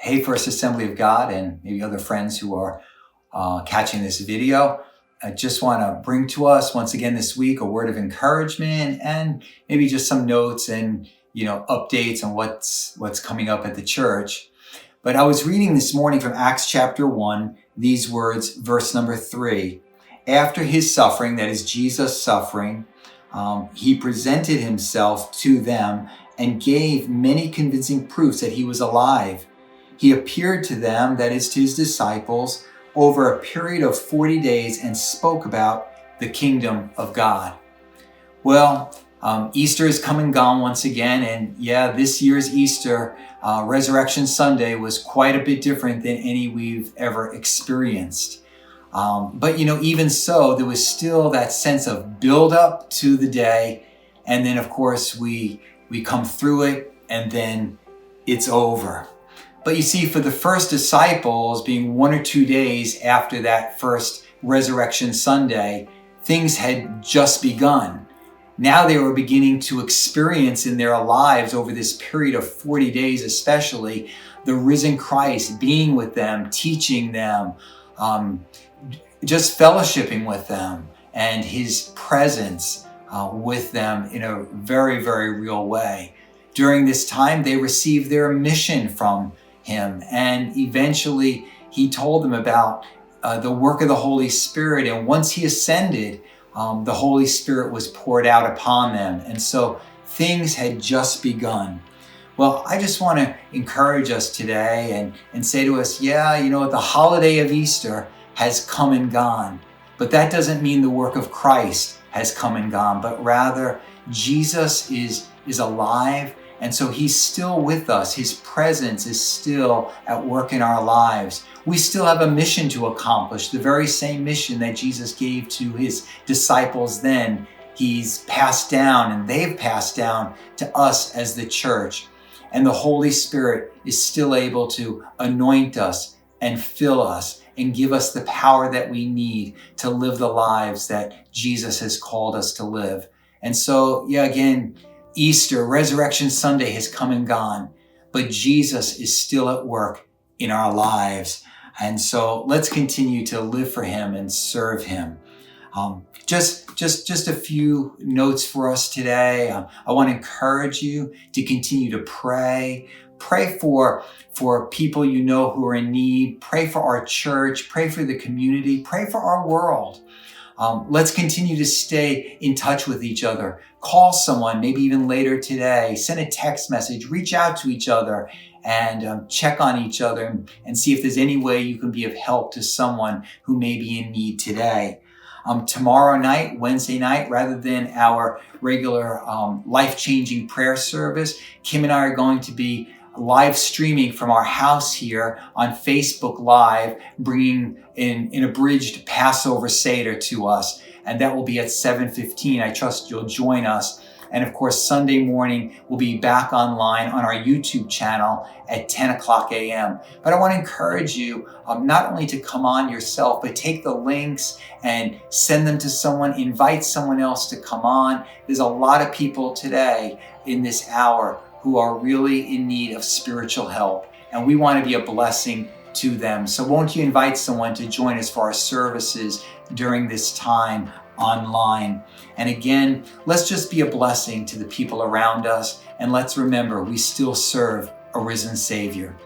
Hey, First Assembly of God, and maybe other friends who are catching this video. I just want to bring to us once again this week a word of encouragement and maybe just some notes and updates on what's coming up at the church. But I was reading this morning from Acts chapter 1, these words, verse number 3. After his suffering, that is Jesus' suffering, he presented himself to them and gave many convincing proofs that he was alive. He appeared to them, that is to his disciples, over a period of 40 days and spoke about the kingdom of God. Well, Easter has come and gone once again, and this year's Easter, Resurrection Sunday, was quite a bit different than any we've ever experienced. But even so, there was still that sense of build up to the day, and then of course we come through it, and then it's over. But you see, for the first disciples, being 1 or 2 days after that first Resurrection Sunday, things had just begun. Now they were beginning to experience in their lives over this period of 40 days especially, the risen Christ being with them, teaching them, just fellowshipping with them, and his presence with them in a very, very real way. During this time, they received their mission from him, and eventually he told them about the work of the Holy Spirit, and once he ascended, the Holy Spirit was poured out upon them, and so things had just begun. Well, I just want to encourage us today and say to us, the holiday of Easter has come and gone, but that doesn't mean the work of Christ has come and gone, but rather Jesus is alive. And so he's still with us. His presence is still at work in our lives. We still have a mission to accomplish, the very same mission that Jesus gave to his disciples then. He's passed down, and they've passed down to us as the church. And the Holy Spirit is still able to anoint us and fill us and give us the power that we need to live the lives that Jesus has called us to live. And so, again, Easter, Resurrection Sunday has come and gone, but Jesus is still at work in our lives. And so let's continue to live for him and serve him. Just a few notes for us today. I want to encourage you to continue to pray. Pray for people who are in need. Pray for our church. Pray for the community. Pray for our world. Let's continue to stay in touch with each other. Call someone, maybe even later today. Send a text message. Reach out to each other and check on each other and see if there's any way you can be of help to someone who may be in need today. Tomorrow night, Wednesday night, rather than our regular life-changing prayer service, Kim and I are going to be live streaming from our house here on Facebook Live, bringing an abridged Passover Seder to us. And that will be at 7:15. I trust you'll join us. And of course, Sunday morning, we'll be back online on our YouTube channel at 10 o'clock a.m. But I want to encourage you not only to come on yourself, but take the links and send them to someone, invite someone else to come on. There's a lot of people today in this hour who are really in need of spiritual help, and we want to be a blessing to them. So won't you invite someone to join us for our services during this time online? And again, let's just be a blessing to the people around us, and let's remember we still serve a risen Savior.